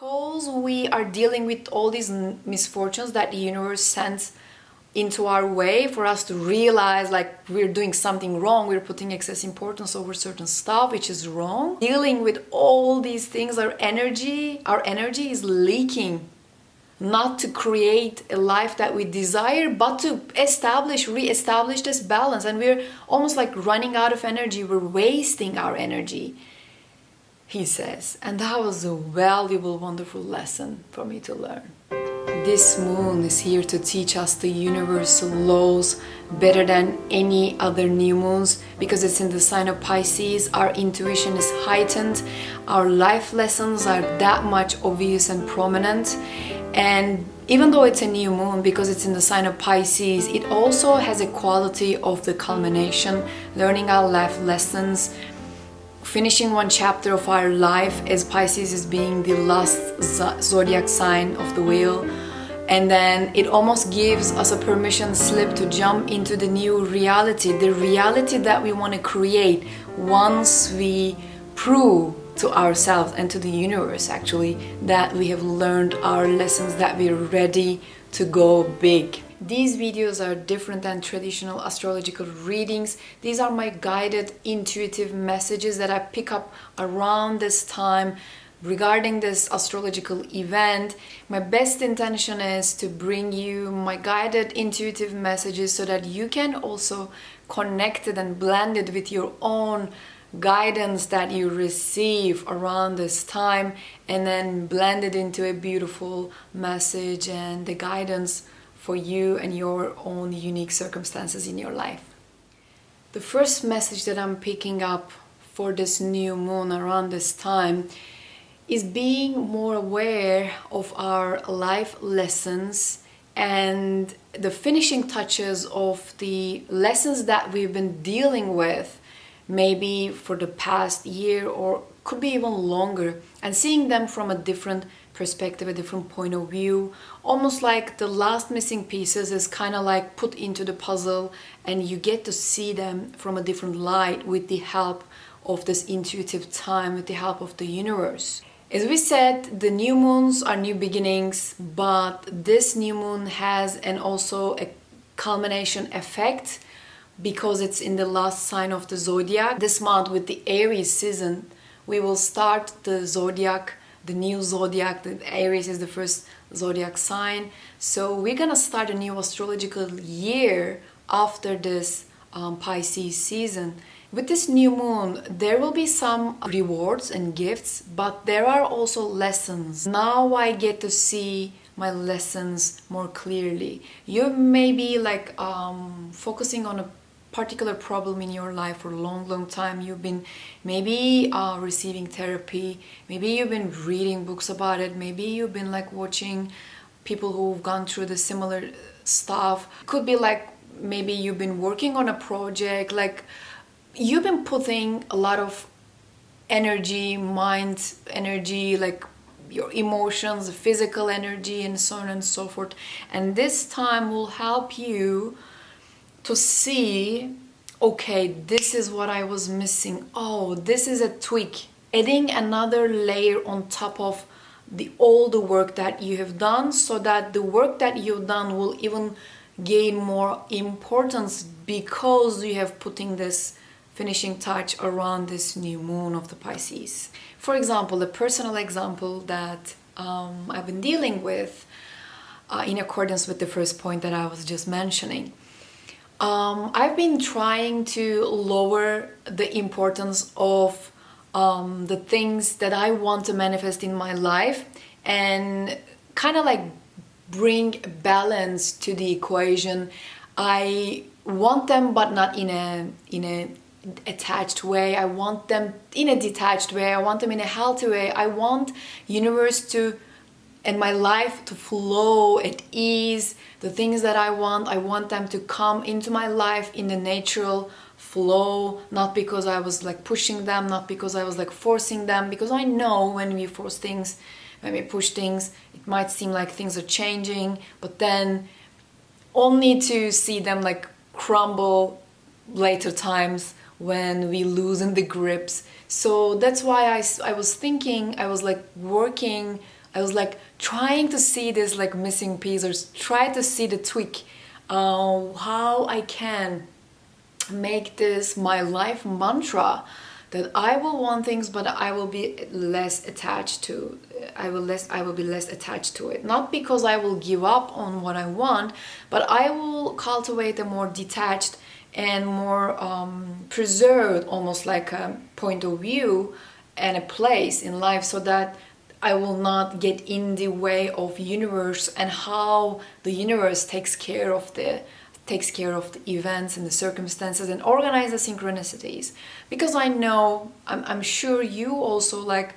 because we are dealing with all these misfortunes that the universe sends into our way for us to realize like we're doing something wrong, we're putting excess importance over certain stuff which is wrong. Dealing with all these things, our energy is leaking, not to create a life that we desire, but to re-establish this balance. And we're almost like running out of energy, we're wasting our energy, he says. And that was a valuable, wonderful lesson for me to learn. This moon is here to teach us the universal laws better than any other new moons, because it's in the sign of Pisces. Our intuition is heightened, our life lessons are that much obvious and prominent. And even though it's a new moon, because it's in the sign of Pisces, it also has a quality of the culmination, learning our life lessons, finishing one chapter of our life, as Pisces is being the last zodiac sign of the wheel. And then it almost gives us a permission slip to jump into the new reality, the reality that we want to create once we prove to ourselves and to the universe actually that we have learned our lessons, that we're ready to go big. These videos are different than traditional astrological readings. These are my guided intuitive messages that I pick up around this time regarding this astrological event. My best intention is to bring you my guided intuitive messages so that you can also connect it and blend it with your own guidance that you receive around this time, and then blend it into a beautiful message and the guidance for you and your own unique circumstances in your life. The first message that I'm picking up for this new moon around this time is being more aware of our life lessons and the finishing touches of the lessons that we've been dealing with, maybe for the past year or could be even longer, and seeing them from a different perspective, a different point of view. Almost like the last missing pieces is kind of like put into the puzzle, and you get to see them from a different light with the help of this intuitive time, with the help of the universe. As we said, the new moons are new beginnings, but this new moon has also a culmination effect because it's in the last sign of the zodiac. This month with the Aries season, we will start the zodiac, the new zodiac. The Aries is the first zodiac sign. So we're gonna start a new astrological year after this Pisces season. With this new moon, there will be some rewards and gifts, but there are also lessons. Now I get to see my lessons more clearly. You may be like focusing on a particular problem in your life for a long time. You've been maybe receiving therapy, maybe you've been reading books about it, maybe you've been like watching people who've gone through the similar stuff. Could be like maybe you've been working on a project, like you've been putting a lot of energy, mind energy, like your emotions, physical energy, and so on and so forth. And this time will help you to see, okay, this is what I was missing. Oh, this is a tweak. Adding another layer on top of all the work that you have done, so that the work that you've done will even gain more importance because you have putting this finishing touch around this new moon of the Pisces. For example, a personal example that I've been dealing with in accordance with the first point that I was just mentioning. I've been trying to lower the importance of the things that I want to manifest in my life and kind of like bring balance to the equation. I want them, but not in a attached way. I want them in a detached way. I want them in a healthy way. I want universe to and my life to flow at ease. The things that I want them to come into my life in the natural flow, not because I was like pushing them, not because I was like forcing them, because I know when we force things, when we push things, it might seem like things are changing, but then only to see them like crumble later times when we loosen the grips. So that's why I was thinking, I was like working I was like trying to see this like missing piece, or try to see the tweak, how I can make this my life mantra, that I will want things, but I will be less attached to. I will be less attached to it. Not because I will give up on what I want, but I will cultivate a more detached and more preserved, almost like a point of view and a place in life, so that I will not get in the way of universe and how the universe takes care of the events and the circumstances and organize the synchronicities. Because I know, I'm sure you also like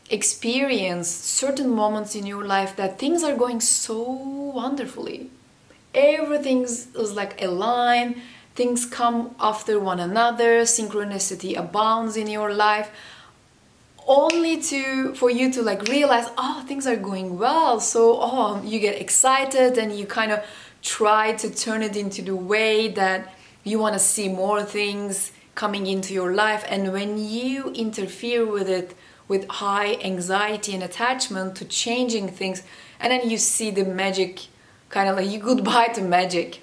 experience certain moments in your life that things are going so wonderfully. Everything's is like aligned, things come after one another, synchronicity abounds in your life, only for you to like realize, oh, things are going well. So you get excited and you kind of try to turn it into the way that you want to see more things coming into your life. And when you interfere with it with high anxiety and attachment to changing things, and then you see the magic, kind of like you goodbye to magic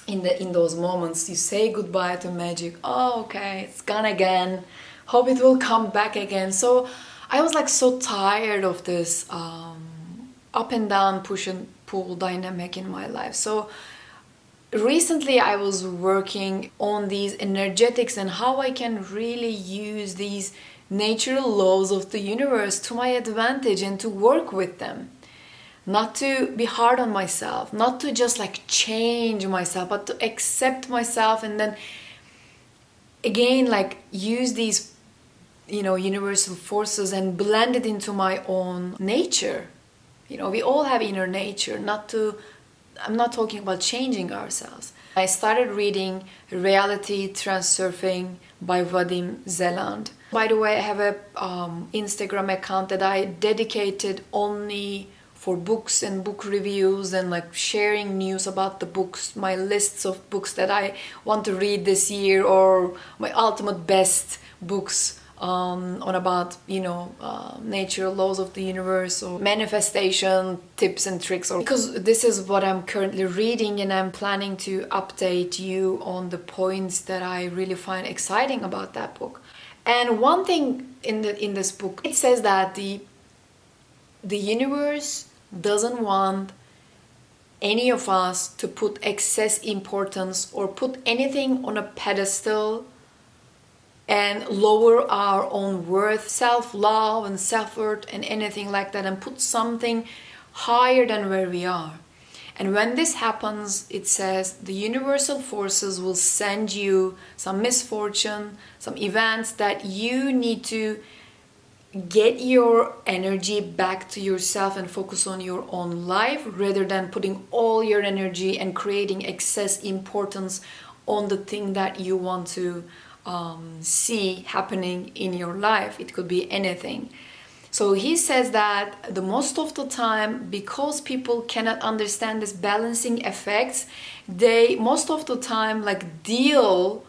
in those moments. You say goodbye to magic. Oh, okay, it's gone again. Hope it will come back again. So I was like so tired of this up and down, push and pull dynamic in my life. So recently I was working on these energetics and how I can really use these natural laws of the universe to my advantage and to work with them. Not to be hard on myself, not to just like change myself, but to accept myself, and then again like use these universal forces and blend it into my own nature. We all have inner nature. I'm not talking about changing ourselves. I started reading Reality Transurfing by Vadim Zeland. By the way, I have a Instagram account that I dedicated only for books and book reviews and like sharing news about the books, my lists of books that I want to read this year, or my ultimate best books on about nature, laws of the universe, or manifestation tips and tricks, or because this is what I'm currently reading, and I'm planning to update you on the points that I really find exciting about that book. And one thing in this book, it says that the universe doesn't want any of us to put excess importance or put anything on a pedestal and lower our own worth, self-love and self-worth and anything like that, and put something higher than where we are. And when this happens, it says the universal forces will send you some misfortune, some events that you need to get your energy back to yourself and focus on your own life, rather than putting all your energy and creating excess importance on the thing that you want to see happening in your life. It could be anything. So he says that the most of the time, because people cannot understand this balancing effects, they most of the time like deal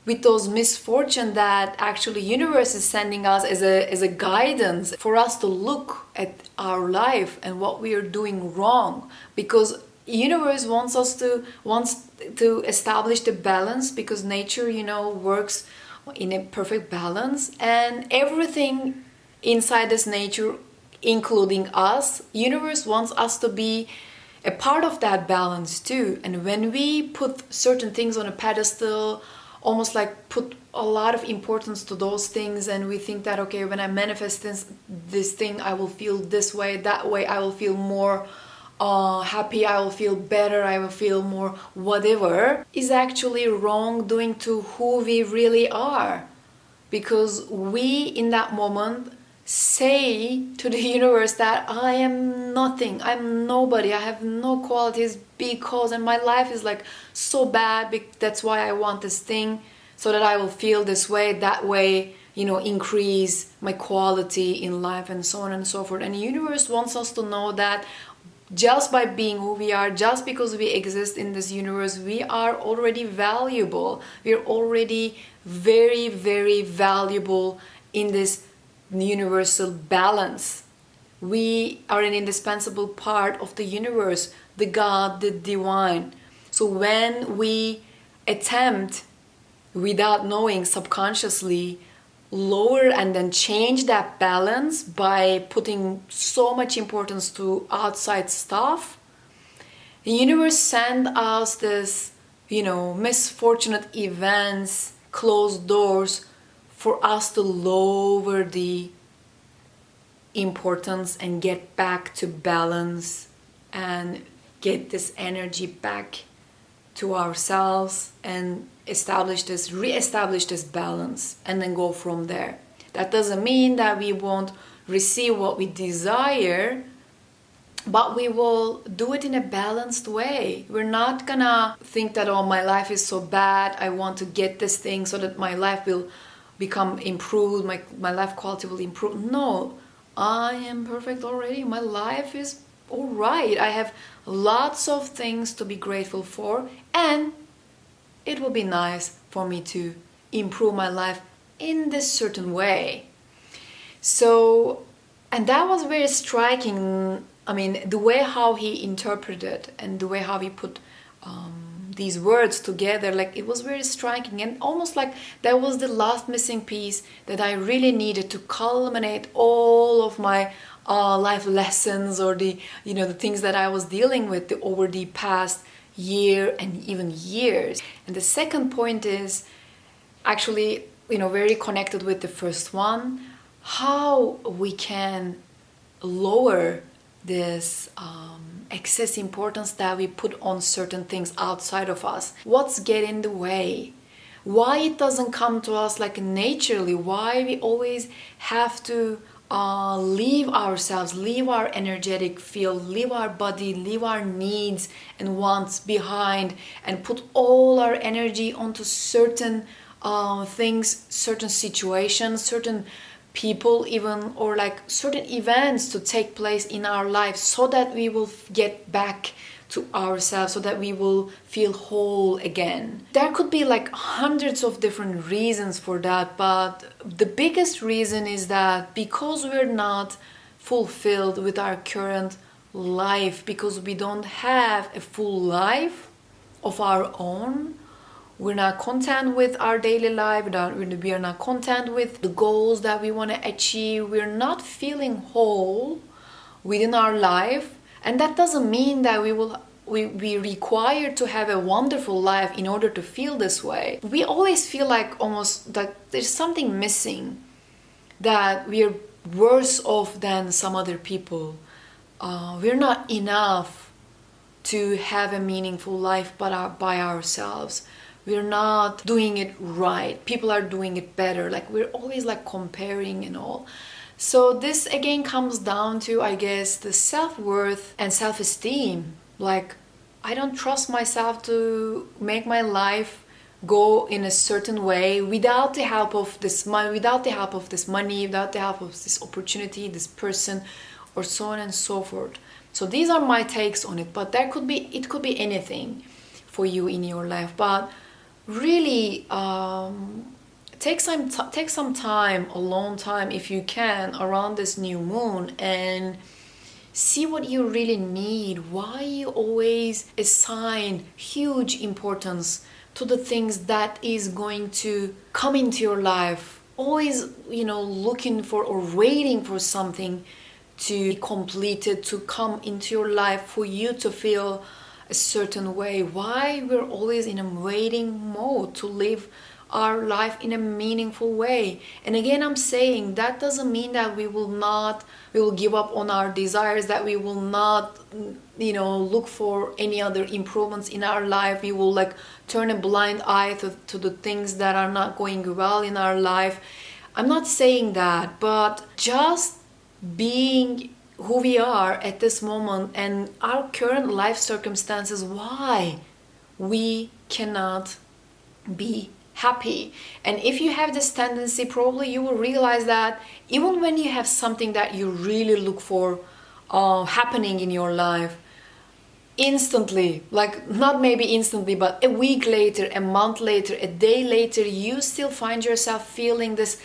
with those misfortune that actually universe is sending us as a guidance for us to look at our life and what we are doing wrong, because universe wants to establish the balance, because nature works in a perfect balance, and everything inside this nature, including us, universe wants us to be a part of that balance too. And when we put certain things on a pedestal, almost like put a lot of importance to those things, and we think that okay, when I manifest this thing, I will feel this way, that way, I will feel more happy, I will feel better, I will feel more whatever, is actually wrongdoing to who we really are. Because we in that moment say to the universe that I am nothing, I'm nobody, I have no qualities, because and my life is like so bad, that's why I want this thing, so that I will feel this way, that way, increase my quality in life, and so on and so forth. And the universe wants us to know that just by being who we are, just because we exist in this universe, we are already valuable. We are already very, very valuable in this universal balance. We are an indispensable part of the universe, the God, the divine. So when we attempt, without knowing, subconsciously, lower and then change that balance by putting so much importance to outside stuff, the universe send us this, misfortunate events, closed doors, for us to lower the importance and get back to balance and get this energy back to ourselves and reestablish this balance, and then go from there. That doesn't mean that we won't receive what we desire, but we will do it in a balanced way. We're not gonna think that, oh, my life is so bad, I want to get this thing so that my life will become improved, my life quality will improve. No, I am perfect already. My life is all right. I have lots of things to be grateful for, and it will be nice for me to improve my life in this certain way. So, and that was very striking. I mean, the way how he interpreted and the way how he put these words together, like, it was very striking, and almost like that was the last missing piece that I really needed to culminate all of my life lessons, or the things that I was dealing with over the past year and even years. And the second point is actually very connected with the first one, how we can lower this excess importance that we put on certain things outside of us. What's getting in the way? Why it doesn't come to us like naturally? Why we always have to leave ourselves, leave our energetic field, leave our body, leave our needs and wants behind, and put all our energy onto certain things, certain situations, certain people even, or like certain events to take place in our lives, so that we will get back to ourselves, so that we will feel whole again. There could be like hundreds of different reasons for that, but the biggest reason is that because we're not fulfilled with our current life, because we don't have a full life of our own, we're not content with our daily life, we are not content with the goals that we want to achieve, we're not feeling whole within our life. And that doesn't mean that we require to have a wonderful life in order to feel this way. We always feel like almost that there's something missing, that we are worse off than some other people. We're not enough to have a meaningful life by ourselves. We're not doing it right. People are doing it better. Like, we're always like comparing and all. So this again comes down to, I guess, the self-worth and self-esteem. Like, I don't trust myself to make my life go in a certain way without the help of this money, without the help of this opportunity, this person, or so on and so forth. So these are my takes on it, but it could be anything for you in your life. But really, take some time, alone time if you can, around this new moon, and see what you really need. Why you always assign huge importance to the things that is going to come into your life, always looking for or waiting for something to be completed, to come into your life for you to feel a certain way. Why we're always in a waiting mode to live our life in a meaningful way. And again, I'm saying that doesn't mean that we will give up on our desires, that we will not look for any other improvements in our life. We will like turn a blind eye to the things that are not going well in our life. I'm not saying that, but just being who we are at this moment and our current life circumstances, why we cannot be happy. And if you have this tendency, probably you will realize that even when you have something that you really look for happening in your life, instantly, like not maybe instantly, but a week later, a month later, a day later, you still find yourself feeling this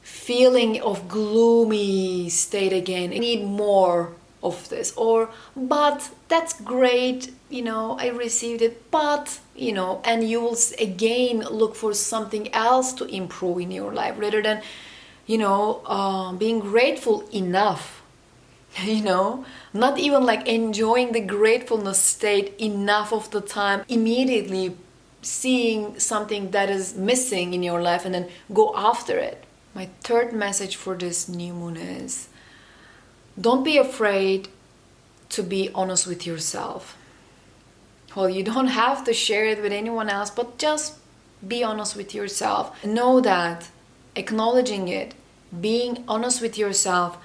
feeling of gloomy state again. I need more of this. Or, but that's great, I received it, but, and you will again look for something else to improve in your life rather than, being grateful enough, not even like enjoying the gratefulness state enough of the time, immediately seeing something that is missing in your life and then go after it. My third message for this new moon is, don't be afraid to be honest with yourself. Well, you don't have to share it with anyone else, but just be honest with yourself. Know that acknowledging it, being honest with yourself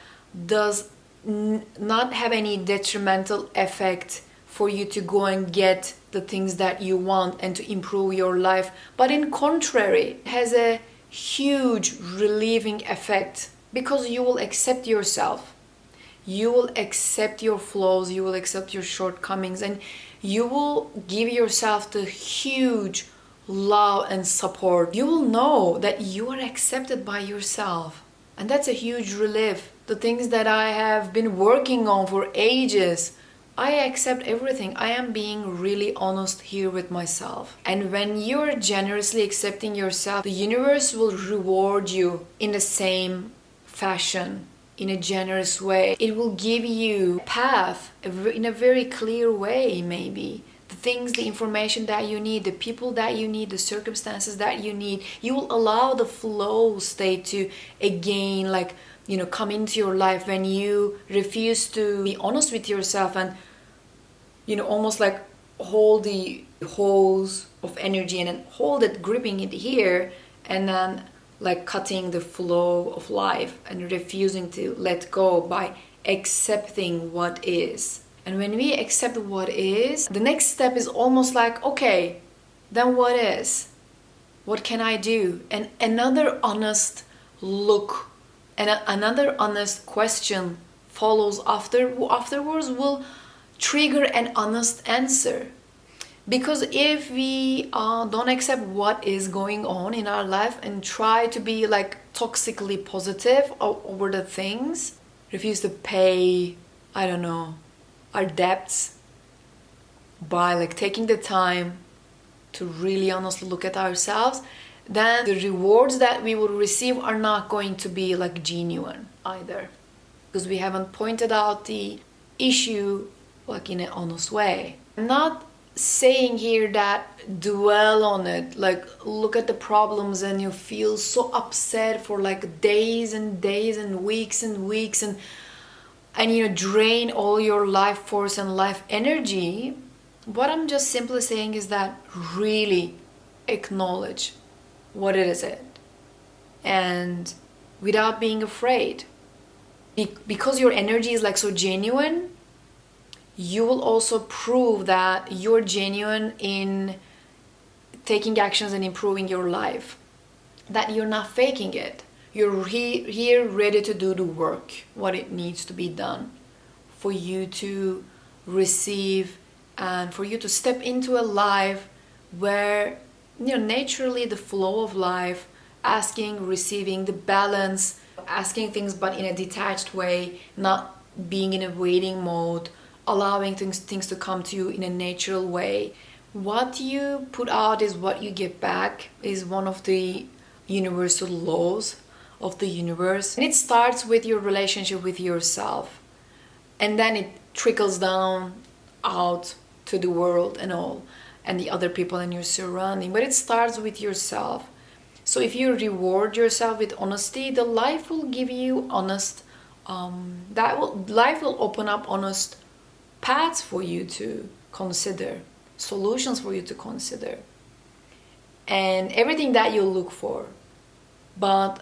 does not have any detrimental effect for you to go and get the things that you want and to improve your life. But in contrary, it has a huge relieving effect because you will accept yourself. You will accept your flaws, you will accept your shortcomings, and you will give yourself the huge love and support. You will know that you are accepted by yourself. And that's a huge relief. The things that I have been working on for ages, I accept everything. I am being really honest here with myself. And when you're generously accepting yourself, the universe will reward you in the same fashion, in a generous way. It will give you a path in a very clear way, maybe. The things, the information that you need, the people that you need, the circumstances that you need. You will allow the flow state to again, come into your life when you refuse to be honest with yourself and, almost like hold the hose of energy and then hold it, gripping it here, and then like cutting the flow of life and refusing to let go by accepting what is. And when we accept what is, the next step is almost like, okay, then what is? What can I do? And another honest look and another honest question follows afterwards will trigger an honest answer. Because if we don't accept what is going on in our life and try to be like toxically positive over the things, refuse to pay, our debts by like taking the time to really honestly look at ourselves, then the rewards that we will receive are not going to be like genuine either. Because we haven't pointed out the issue like in an honest way. I'm not saying here that dwell on it, like look at the problems and you feel so upset for like days and days and weeks and drain all your life force and life energy. What I'm just simply saying is that really acknowledge what it is, and without being afraid, because your energy is like so genuine, you will also prove that you're genuine in taking actions and improving your life, that you're not faking it. You're here ready to do the work, what it needs to be done for you to receive and for you to step into a life where, naturally the flow of life, asking, receiving, the balance, asking things but in a detached way, not being in a waiting mode, allowing things to come to you in a natural way. What you put out is what you get back is one of the universal laws of the universe. And it starts with your relationship with yourself. And then it trickles down out to the world and all, and the other people in your surrounding. But it starts with yourself. So if you reward yourself with honesty, the life will give you honest, life will open up honest paths for you to consider, solutions for you to consider, and everything that you look for. But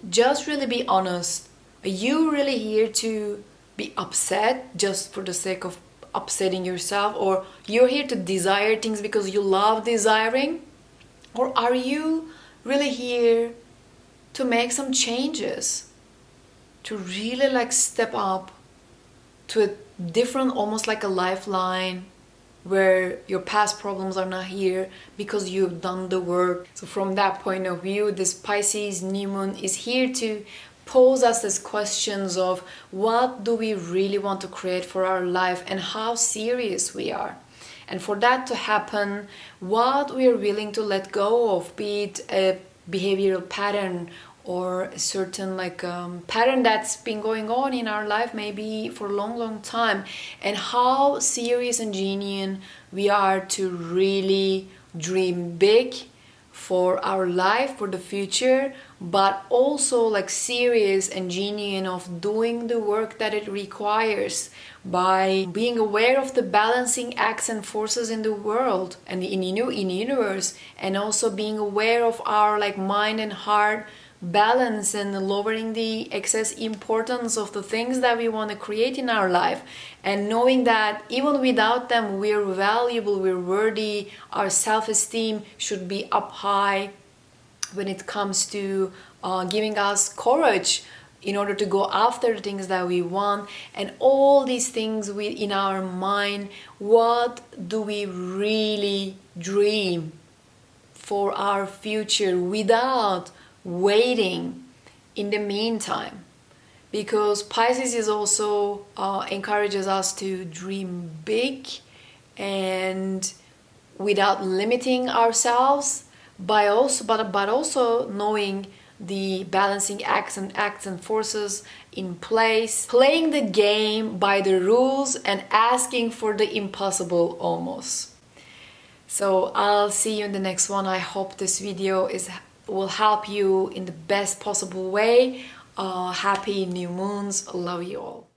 just really be honest. Are you really here to be upset just for the sake of upsetting yourself? Or you're here to desire things because you love desiring? Or are you really here to make some changes, to really like step up to a different, almost like a lifeline, where your past problems are not here because you've done the work. So from that point of view, this Pisces new moon is here to pose us these questions of what do we really want to create for our life and how serious we are. And for that to happen, what we are willing to let go of, be it a behavioral pattern or a certain pattern that's been going on in our life maybe for a long time, and how serious and genuine we are to really dream big for our life, for the future, but also serious and genuine of doing the work that it requires by being aware of the balancing acts and forces in the world and in the universe, and also being aware of our mind and heart balance and lowering the excess importance of the things that we want to create in our life, and knowing that even without them we're valuable, we're worthy, our self-esteem should be up high when it comes to giving us courage in order to go after the things that we want, and all these things in our mind. What do we really dream for our future without waiting in the meantime? Because Pisces is also encourages us to dream big and without limiting ourselves, but also knowing the balancing acts and forces in place, playing the game by the rules and asking for the impossible almost. So I'll see you in the next one. I hope this video will help you in the best possible way. Happy new moons. Love you all.